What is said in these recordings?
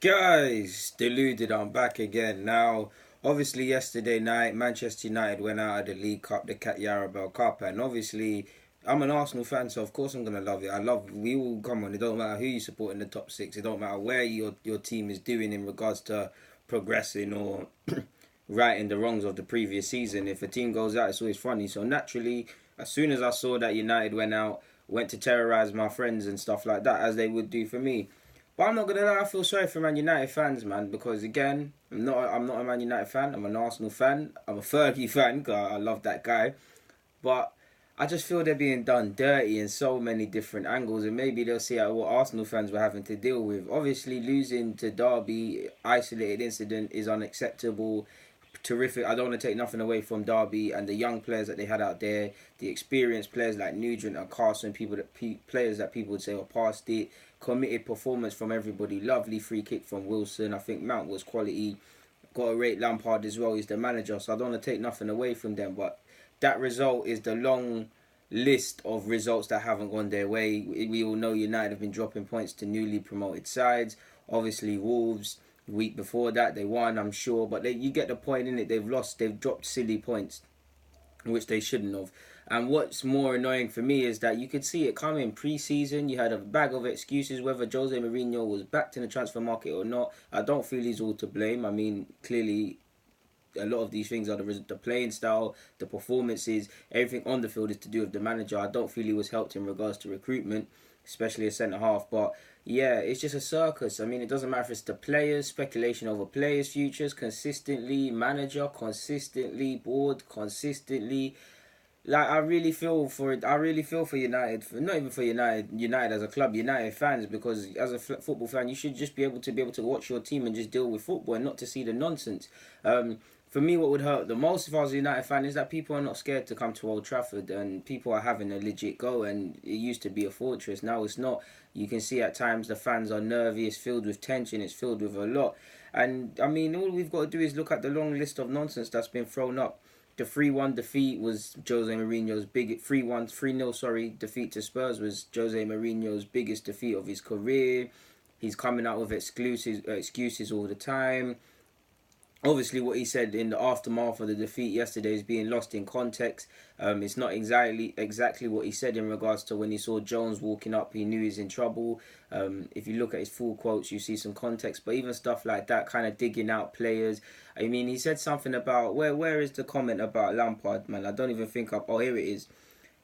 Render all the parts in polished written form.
Guys, deluded, I'm back again. Now, obviously, yesterday night, Manchester United went out of the League Cup, the Carabao Cup, and obviously, I'm an Arsenal fan, so of course I'm gonna love it. We all come on. It don't matter who you support in the top six. It don't matter where your team is doing in regards to progressing or righting the wrongs of the previous season. If a team goes out, it's always funny. So naturally, as soon as I saw that United went out, went to terrorize my friends and stuff like that, as they would do for me. But I'm not gonna lie, I feel sorry for Man United fans, man, because again, I'm not a Man United fan. I'm an Arsenal fan. I'm a Fergie fan, 'cause I love that guy. But I just feel they're being done dirty in so many different angles, and maybe they'll see what Arsenal fans were having to deal with. Obviously, losing to Derby, isolated incident, is unacceptable. Terrific. I don't want to take nothing away from Derby and the young players that they had out there, the experienced players like Nugent and Carson, players that people would say are past it. Committed performance from everybody. Lovely free kick from Wilson. I think Mount was quality. Got to rate Lampard as well. He's the manager, so I don't want to take nothing away from them. But that result is the long list of results that haven't gone their way. We all know United have been dropping points to newly promoted sides. Obviously, Wolves, week before that, they won, I'm sure. But you get the point in it. They've lost. They've dropped silly points, which they shouldn't have. And what's more annoying for me is that you could see it coming pre-season. You had a bag of excuses whether Jose Mourinho was backed in the transfer market or not. I don't feel he's all to blame. I mean, clearly a lot of these things are the playing style, the performances, everything on the field is to do with the manager. I don't feel he was helped in regards to recruitment, especially a centre half. But yeah, it's just a circus. I mean, it doesn't matter if it's the players, speculation over players' futures, consistently, manager, consistently, board, consistently. Like I really feel for it. I really feel for United. Not even for United as a club, United fans. Because as a football fan, you should just be able to watch your team and just deal with football and not to see the nonsense. For me, what would hurt the most if I was a United fan is that people are not scared to come to Old Trafford and people are having a legit go. And it used to be a fortress. Now it's not. You can see at times the fans are nervy. It's filled with tension. It's filled with a lot. And I mean, all we've got to do is look at the long list of nonsense that's been thrown up. The 3-1 defeat was Jose Mourinho's big 3-1 3-0 defeat to Spurs was Jose Mourinho's biggest defeat of his career. He's coming out with excuses all the time. Obviously, what he said in the aftermath of the defeat yesterday is being lost in context. It's not exactly what he said in regards to when he saw Jones walking up, he knew he's in trouble. If you look at his full quotes, you see some context. But even stuff like that, kind of digging out players. I mean, he said something about where is the comment about Lampard, man? I don't even think up. Oh, here it is.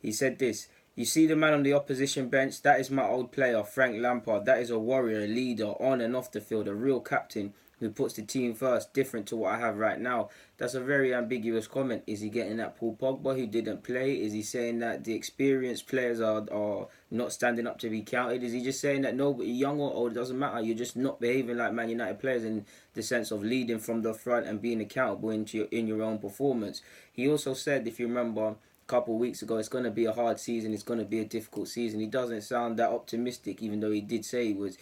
He said this. You see the man on the opposition bench? That is my old player, Frank Lampard. That is a warrior, a leader, on and off the field, a real captain who puts the team first, different to what I have right now. That's a very ambiguous comment. Is he getting at Paulpogba who didn't play? Is he saying that the experienced players are not standing up to be counted? Is he just saying that nobody, young or old, it doesn't matter, you're just not behaving like Man United players in the sense of leading from the front and being accountable in your own performance? He also said, if you remember, couple of weeks ago, it's going to be a hard season, it's going to be a difficult season. He doesn't sound that optimistic, even though he did say he was.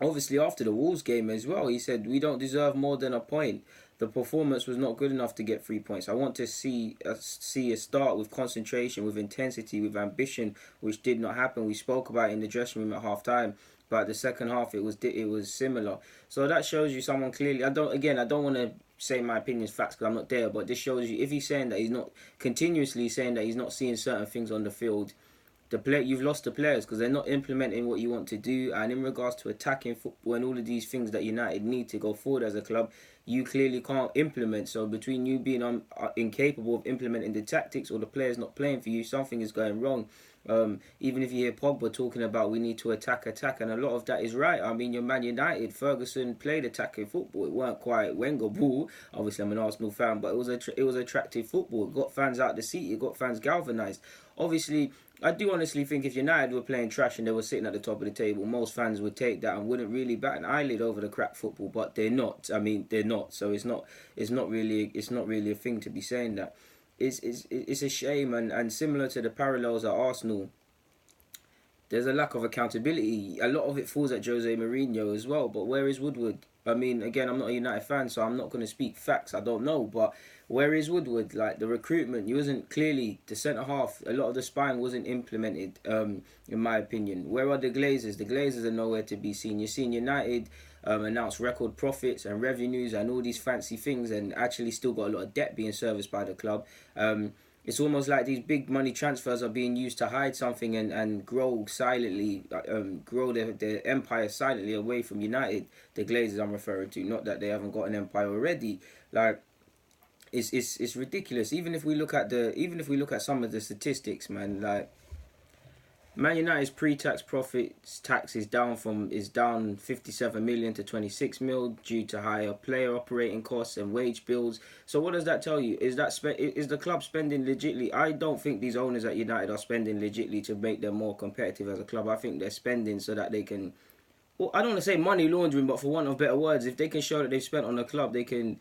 Obviously, after the Wolves game as well, he said, we don't deserve more than a point. The performance was not good enough to get 3 points. I want to see a start with concentration, with intensity, with ambition, which did not happen. We spoke about it in the dressing room at half time. But the second half, it was similar. So that shows you someone clearly. I don't want to say my opinion is facts because I'm not there. But this shows you if he's saying that he's not continuously saying that he's not seeing certain things on the field, you've lost the players because they're not implementing what you want to do. And in regards to attacking football and all of these things that United need to go forward as a club, you clearly can't implement. So between you being incapable of implementing the tactics or the players not playing for you, something is going wrong. Even if you hear Pogba talking about we need to attack, and a lot of that is right. I mean, you're Man United. Ferguson played attacking football. It weren't quite Wenger ball. Obviously, I'm an Arsenal fan, but it was attractive football. It got fans out the seat. It got fans galvanised. Obviously, I do honestly think if United were playing trash and they were sitting at the top of the table, most fans would take that and wouldn't really bat an eyelid over the crap football. But they're not. I mean, they're not. So it's not really a thing to be saying that. It's a shame, and similar to the parallels at Arsenal, there's a lack of accountability. A lot of it falls at Jose Mourinho as well. But where is Woodward? I mean, again, I'm not a United fan, so I'm not going to speak facts. I don't know. But where is Woodward? Like, the recruitment, you wasn't clearly, the centre-half, a lot of the spine wasn't implemented, in my opinion. Where are the Glazers? The Glazers are nowhere to be seen. You're seeing United announce record profits and revenues and all these fancy things, and actually still got a lot of debt being serviced by the club. It's almost like these big money transfers are being used to hide something and grow silently, grow their empire silently away from United. The Glazers I'm referring to, not that they haven't got an empire already. Like, it's ridiculous. Even if we look at some of the statistics, man, like, Man United's pre-tax profits tax is down 57 million to 26 mil due to higher player operating costs and wage bills. So what does that tell you? Is the club spending legitly? I don't think these owners at United are spending legitly to make them more competitive as a club. I think they're spending so that they can, well, I don't want to say money laundering, but for want of better words, if they can show that they've spent on the club, they can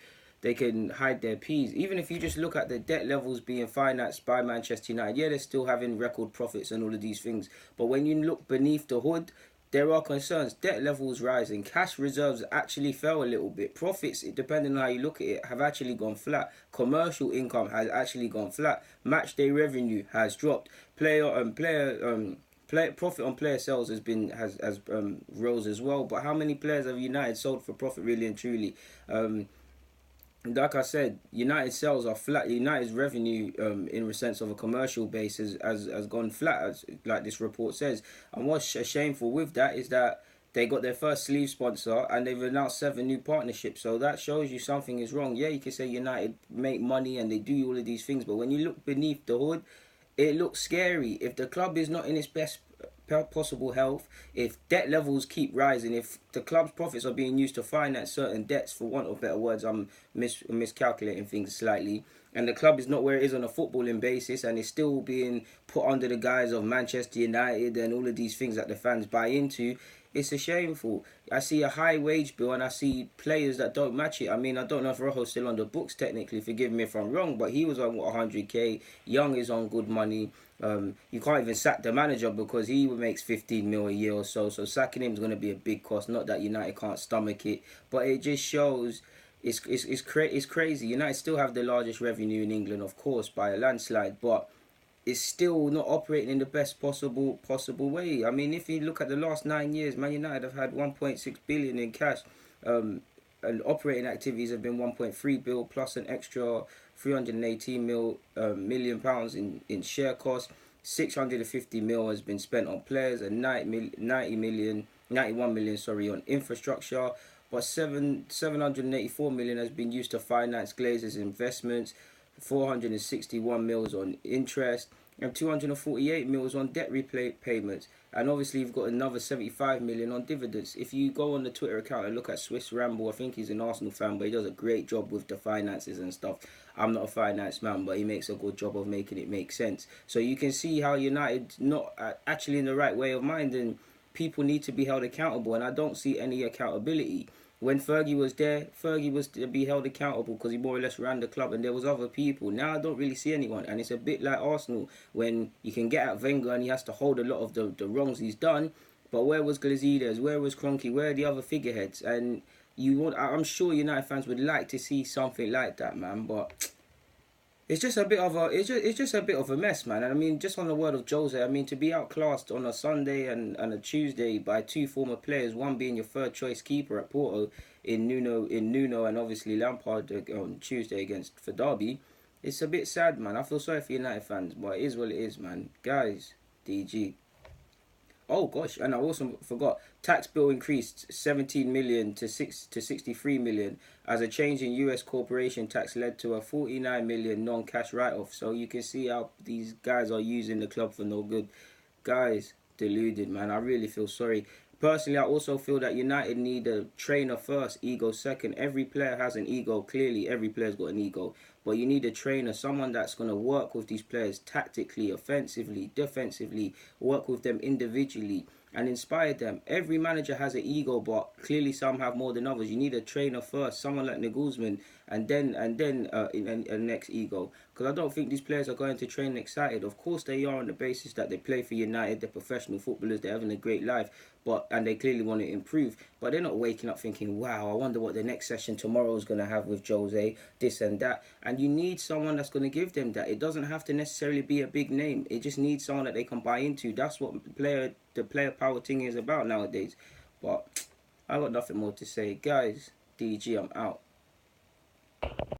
hide their peas. Even if you just look at the debt levels being financed by Manchester United, yeah, they're still having record profits and all of these things. But when you look beneath the hood, there are concerns. Debt levels rising. Cash reserves actually fell a little bit. Profits, depending on how you look at it, have actually gone flat. Commercial income has actually gone flat. Match day revenue has dropped. Profit on player sales has rose as well. But how many players have United sold for profit, really and truly? Like I said, United sales are flat. United's revenue, in the sense of a commercial base, has gone flat, as like this report says. And what's shameful with that is that they got their first sleeve sponsor and they've announced 7 new partnerships. So that shows you something is wrong. Yeah, you can say United make money and they do all of these things, but when you look beneath the hood, it looks scary. If the club is not in its best possible health, if debt levels keep rising, if the club's profits are being used to finance certain debts, for want of better words, I'm miscalculating things slightly, and the club is not where it is on a footballing basis and is still being put under the guise of Manchester United and all of these things that the fans buy into, it's a shameful. I see a high wage bill and I see players that don't match it. I mean, I don't know if Rojo's still on the books technically, forgive me if I'm wrong, but he was on 100k. Young is on good money. You can't even sack the manager because he makes 15 mil a year or so. So sacking him is going to be a big cost. Not that United can't stomach it, but it just shows it's crazy. United still have the largest revenue in England, of course, by a landslide, but it's still not operating in the best possible way. I mean, if you look at the last 9 years, Man United have had 1.6 billion in cash, and operating activities have been 1.3 bill plus an extra 318 million pounds in share costs. 650 mil has been spent on players and 91 million on infrastructure, but 784 million has been used to finance Glazers' investments, 461 mils on interest, and 248 mils on debt repayments. And obviously you've got another 75 million on dividends. If you go on the Twitter account and look at Swiss Ramble, I think he's an Arsenal fan, but he does a great job with the finances and stuff. I'm not a finance man, but he makes a good job of making it make sense. So you can see how United not actually in the right way of mind, and people need to be held accountable, and I don't see any accountability. When Fergie was there, Fergie was to be held accountable because he more or less ran the club, and there was other people. Now I don't really see anyone, and it's a bit like Arsenal when you can get at Wenger and he has to hold a lot of the wrongs he's done. But where was Glazides? Where was Kroenke? Where are the other figureheads? And I'm sure United fans would like to see something like that, man. But it's just a bit of a mess, man. And I mean, just on the word of Jose, I mean, to be outclassed on a Sunday and a Tuesday by 2 former players, one being your third choice keeper at Porto in Nuno and obviously Lampard on Tuesday for Derby, it's a bit sad, man. I feel sorry for United fans, but it is what it is, man. Guys, DG. Oh gosh, and I also forgot, tax bill increased 17 million to 63 million as a change in US corporation tax led to a 49 million non-cash write-off. So you can see how these guys are using the club for no good. Guys, deluded, man. I really feel sorry. Personally, I also feel that United need a trainer first, ego second. Every player has an ego. Clearly, every player's got an ego. But you need a trainer, someone that's going to work with these players tactically, offensively, defensively, work with them individually and inspire them. Every manager has an ego, but clearly some have more than others. You need a trainer first, someone like Nagelsmann, and then next ego. because I don't think these players are going to train excited. Of course they are, on the basis that they play for United, they're professional footballers, they're having a great life, and they clearly want to improve. But they're not waking up thinking, wow, I wonder what the next session tomorrow is going to have with Jose, this and that. And you need someone that's going to give them that. It doesn't have to necessarily be a big name. It just needs someone that they can buy into. That's what the player power thing is about nowadays. But I got nothing more to say. Guys, DG, I'm out.